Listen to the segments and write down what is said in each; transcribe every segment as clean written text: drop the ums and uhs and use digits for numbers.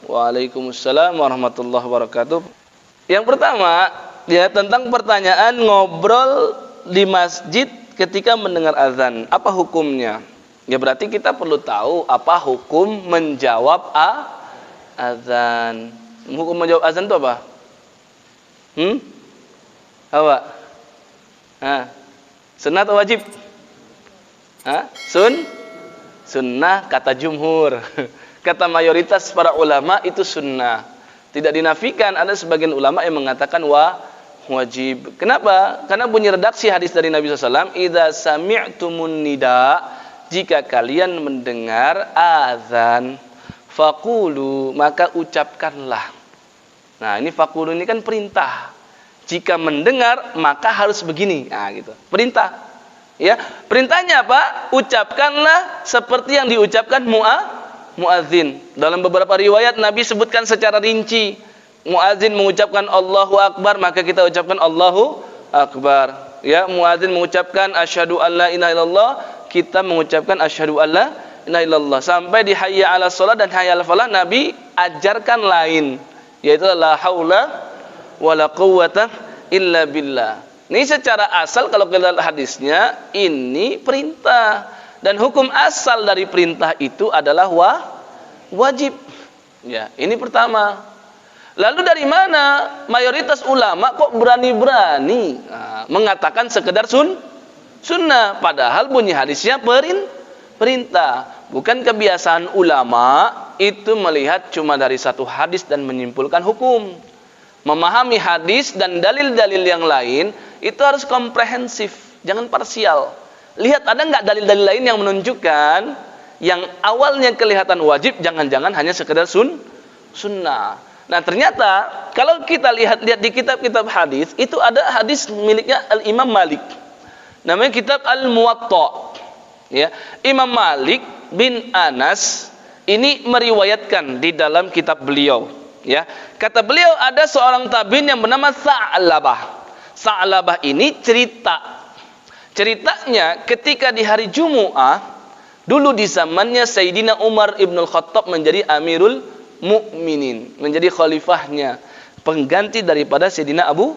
Waalaikumsalam warahmatullahi wabarakatuh. Yang pertama, ya tentang pertanyaan ngobrol di masjid ketika mendengar azan. Apa hukumnya? Ya berarti kita perlu tahu apa hukum menjawab azan. Hukum menjawab azan itu apa? Apa? Sunnah atau wajib? Sunnah kata jumhur. Kata mayoritas para ulama itu sunnah. Tidak dinafikan, ada sebagian ulama yang mengatakan wajib. Kenapa? Karena bunyi redaksi hadis dari Nabi SAW, idza sami'tumun nida, jika kalian mendengar azan, faqulu, maka ucapkanlah. Nah, ini faqulu ini kan perintah. Jika mendengar maka harus begini. Nah, gitu. Perintah. Ya, perintahnya apa? Ucapkanlah seperti yang diucapkan muadzin. Dalam beberapa riwayat Nabi sebutkan secara rinci. Muadzin mengucapkan Allahu Akbar, maka kita ucapkan Allahu Akbar. Ya, muadzin mengucapkan asyhadu alla ilaha illallah, kita mengucapkan asyhadu alla ilaha illallah. Sampai di hayya 'alas shalah dan hayya 'alal falah Nabi ajarkan lain, yaitu la haula wala quwwata illa billah. Ini secara asal kalau kita lihat hadisnya ini perintah, dan hukum asal dari perintah itu adalah wajib. Ya, ini pertama. Lalu dari mana mayoritas ulama kok berani-berani mengatakan sekedar sunnah, padahal bunyi hadisnya perintah. Bukan kebiasaan ulama itu melihat cuma dari satu hadis dan menyimpulkan hukum. Memahami hadis dan dalil-dalil yang lain itu harus komprehensif, jangan parsial. Lihat ada nggak dalil-dalil lain yang menunjukkan yang awalnya kelihatan wajib, jangan-jangan hanya sekedar sunnah. Nah ternyata kalau kita lihat di kitab-kitab hadis itu ada hadis miliknya Al-Imam Malik, namanya kitab Al-Muwatta. Ya, Imam Malik bin Anas ini meriwayatkan di dalam kitab beliau. Ya, kata beliau ada seorang tabi'in yang bernama Sa'labah. Sa'labah ini ceritanya ketika di hari Jumu'ah dulu di zamannya Sayyidina Umar ibn al-Khattab menjadi Amirul Mukminin, menjadi khalifahnya, pengganti daripada Sayyidina Abu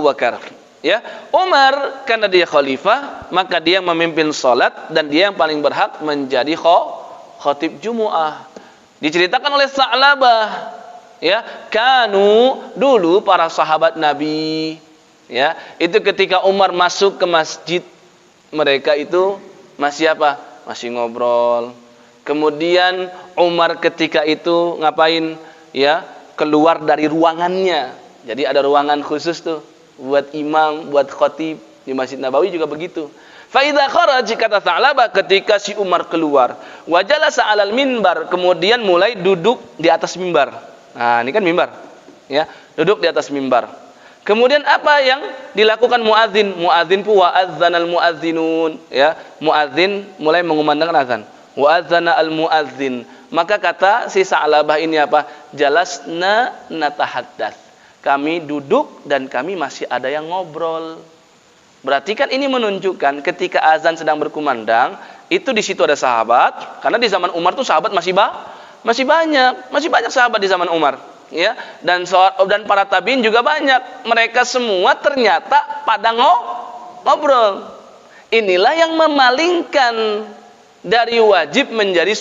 Bakar. Ya, Umar karena dia khalifah maka dia memimpin salat dan dia yang paling berhak menjadi khatib Jumu'ah. Diceritakan oleh Sa'labah, ya, kanu dulu para sahabat Nabi, ya, itu ketika Umar masuk ke masjid mereka itu masih apa? Masih ngobrol. Kemudian Umar ketika itu ngapain? Ya, keluar dari ruangannya. Jadi ada ruangan khusus tuh buat imam, buat khatib. Di Masjid Nabawi juga begitu. Fa idza kharaj, kata Sa'labah, ketika si Umar keluar, wa jalasa 'alal minbar, kemudian mulai duduk di atas mimbar. Nah, ini kan mimbar. Ya, duduk di atas mimbar. Kemudian apa yang dilakukan muadzin? Muadzin pun wa adzanal muadzinun, ya. Muadzin mulai mengumandangkan azan. Wa adzana al muadzin. Maka kata si Sa'labah ini apa? Jalasna natahadats. Kami duduk dan kami masih ada yang ngobrol. Berarti kan ini menunjukkan ketika azan sedang berkumandang, itu di situ ada sahabat, karena di zaman Umar tuh sahabat masih banyak sahabat di zaman Umar, ya, dan para tabiin juga banyak. Mereka semua ternyata pada ngobrol. Inilah yang memalingkan dari wajib menjadi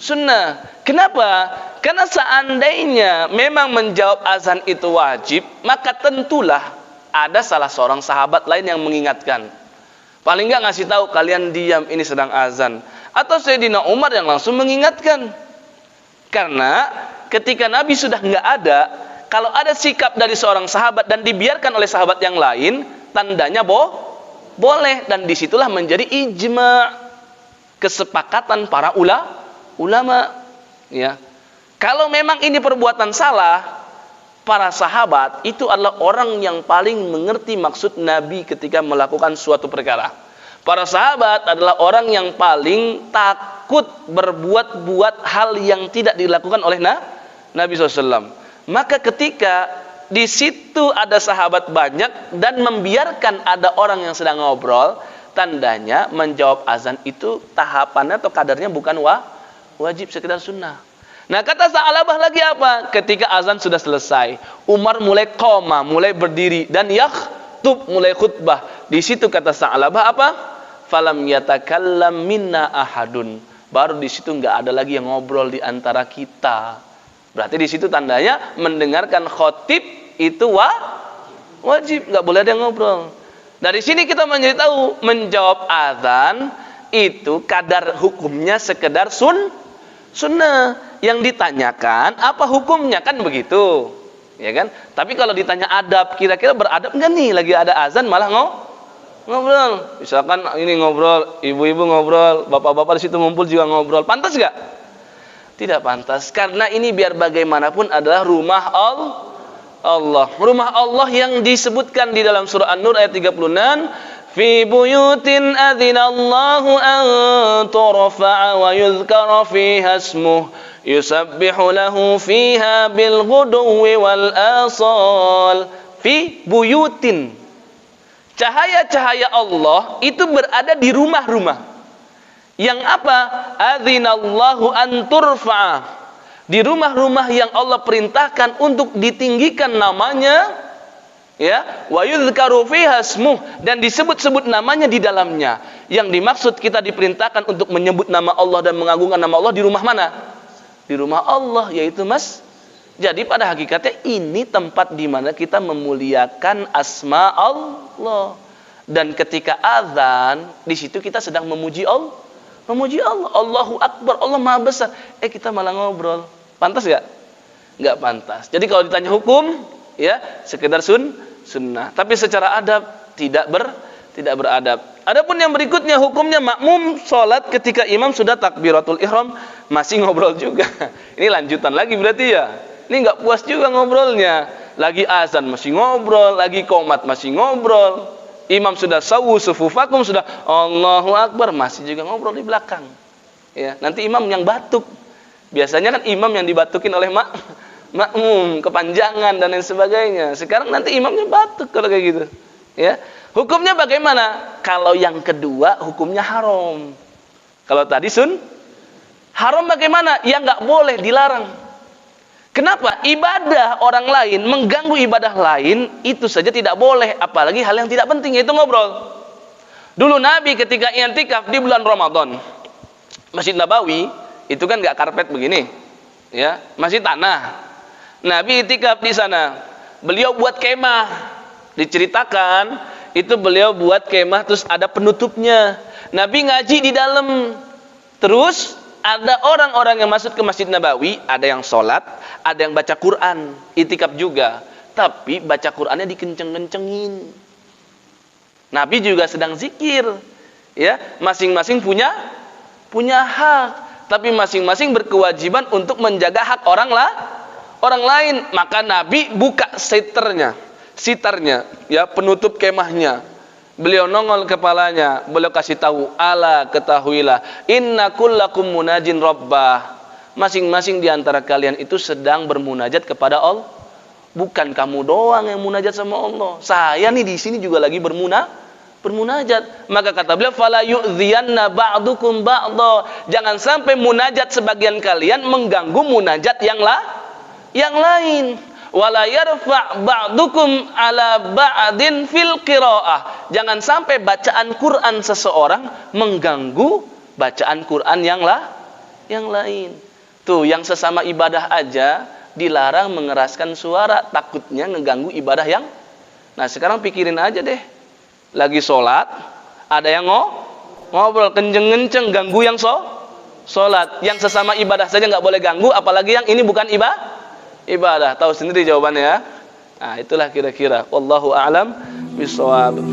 sunnah. Kenapa? Karena seandainya memang menjawab azan itu wajib, maka tentulah ada salah seorang sahabat lain yang mengingatkan. Paling nggak ngasih tahu, kalian diam, ini sedang azan. Atau Sayyidina Umar yang langsung mengingatkan. Karena ketika Nabi sudah nggak ada, kalau ada sikap dari seorang sahabat dan dibiarkan oleh sahabat yang lain, tandanya boleh, dan disitulah menjadi ijma, kesepakatan para ulama. Ya, kalau memang ini perbuatan salah, para sahabat itu adalah orang yang paling mengerti maksud Nabi ketika melakukan suatu perkara. Para sahabat adalah orang yang paling takut berbuat hal yang tidak dilakukan oleh Nabi SAW. Maka ketika di situ ada sahabat banyak dan membiarkan ada orang yang sedang ngobrol, tandanya menjawab azan itu tahapannya atau kadarnya bukan wajib, sekedar sunnah. Nah, kata Sa'labah lagi apa? Ketika azan sudah selesai, Umar mulai qoma, mulai berdiri, dan yakhtub, mulai khutbah. Di situ kata Sa'labah apa? Falam yatakallam minna ahadun. Baru di situ nggak ada lagi yang ngobrol di antara kita. Berarti di situ tandanya mendengarkan khotib itu wajib, nggak boleh ada yang ngobrol. Dari sini kita menjadi tahu menjawab azan itu kadar hukumnya sekedar sunnah. Yang ditanyakan apa hukumnya, kan begitu, ya kan? Tapi kalau ditanya adab, kira-kira beradab nggak nih? Lagi ada azan malah ngobrol. Misalkan ini ngobrol, ibu-ibu ngobrol, bapak-bapak di situ ngumpul juga ngobrol. Pantas nggak? Tidak pantas. Karena ini biar bagaimanapun adalah rumah Allah. Rumah Allah yang disebutkan di dalam surah An-Nur ayat 36. Fi buyutin adzinallahu an turfa'a wa yuzkara fiha ismuh yusabbihu lahu fiha bil ghuduwi wal asal. Fi buyutin. Cahaya-cahaya Allah itu berada di rumah-rumah. Yang apa? Adzinallahu an turfa'a. Di rumah-rumah yang Allah perintahkan untuk ditinggikan namanya, ya, wa yuzkaru fiha ismuh, dan disebut-sebut namanya di dalamnya. Yang dimaksud kita diperintahkan untuk menyebut nama Allah dan mengagungkan nama Allah di rumah mana? Di rumah Allah, yaitu jadi pada hakikatnya ini tempat di mana kita memuliakan asma Allah. Dan ketika azan, di situ kita sedang memuji Allah. Allahu Akbar, Allah Maha Besar. Kita malah ngobrol. Pantas gak? Gak pantas. Jadi kalau ditanya hukum, ya sekedar sunnah. Tapi secara adab tidak beradab. Adapun yang berikutnya hukumnya makmum sholat ketika imam sudah takbiratul ihram masih ngobrol juga. Ini lanjutan lagi berarti ya. Ini nggak puas juga ngobrolnya. Lagi azan masih ngobrol, lagi qomat masih ngobrol. Imam sudah sawu sufufakum, sudah Allahu Akbar, masih juga ngobrol di belakang. Ya, nanti imam yang batuk. Biasanya kan imam yang dibatukin oleh makmum, kepanjangan dan lain sebagainya. Sekarang nanti imamnya batuk kalau kayak gitu. Ya. Hukumnya bagaimana? Kalau yang kedua hukumnya haram. Kalau tadi haram bagaimana? Ya nggak boleh, dilarang. Kenapa? Ibadah orang lain, mengganggu ibadah lain, itu saja tidak boleh. Apalagi hal yang tidak penting, yaitu ngobrol. Dulu Nabi ketika i'tikaf di bulan Ramadan, Masjid Nabawi, itu kan nggak karpet begini, ya, masih tanah. Nabi i'tikaf di sana. Beliau buat kemah. Diceritakan itu beliau buat kemah terus ada penutupnya. Nabi ngaji di dalam. Terus ada orang-orang yang masuk ke Masjid Nabawi, ada yang sholat, ada yang baca Quran, i'tikaf juga. Tapi baca Qurannya dikenceng-kencengin. Nabi juga sedang zikir, ya, masing-masing punya hak. Tapi masing-masing berkewajiban untuk menjaga hak orang lain. Maka Nabi buka sitarnya, ya, penutup kemahnya. Beliau nongol kepalanya, beliau kasih tahu, ala ketahuilah, inna kullakum munajin rabbah. Masing-masing di antara kalian itu sedang bermunajat kepada Allah. Bukan kamu doang yang munajat sama Allah. Saya nih di sini juga lagi bermunajat. Maka kata beliau, fala yu'dhiyanna ba'dukum ba'dha. Jangan sampai munajat sebagian kalian mengganggu munajat yang lain. Wala yarfa' ba'dukum ala ba'din fil qiraah. Jangan sampai bacaan Quran seseorang mengganggu bacaan Quran yang lain. Tuh, yang sesama ibadah aja dilarang mengeraskan suara, takutnya ngeganggu ibadah yang. Nah, sekarang pikirin aja deh. Lagi sholat, ada yang ngobrol kenceng-kenceng, ganggu yang sholat. Yang sesama ibadah saja nggak boleh ganggu, apalagi yang ini bukan ibadah. Tahu sendiri jawabannya ya. Nah, itulah kira-kira. Wallahu a'lam bishawab.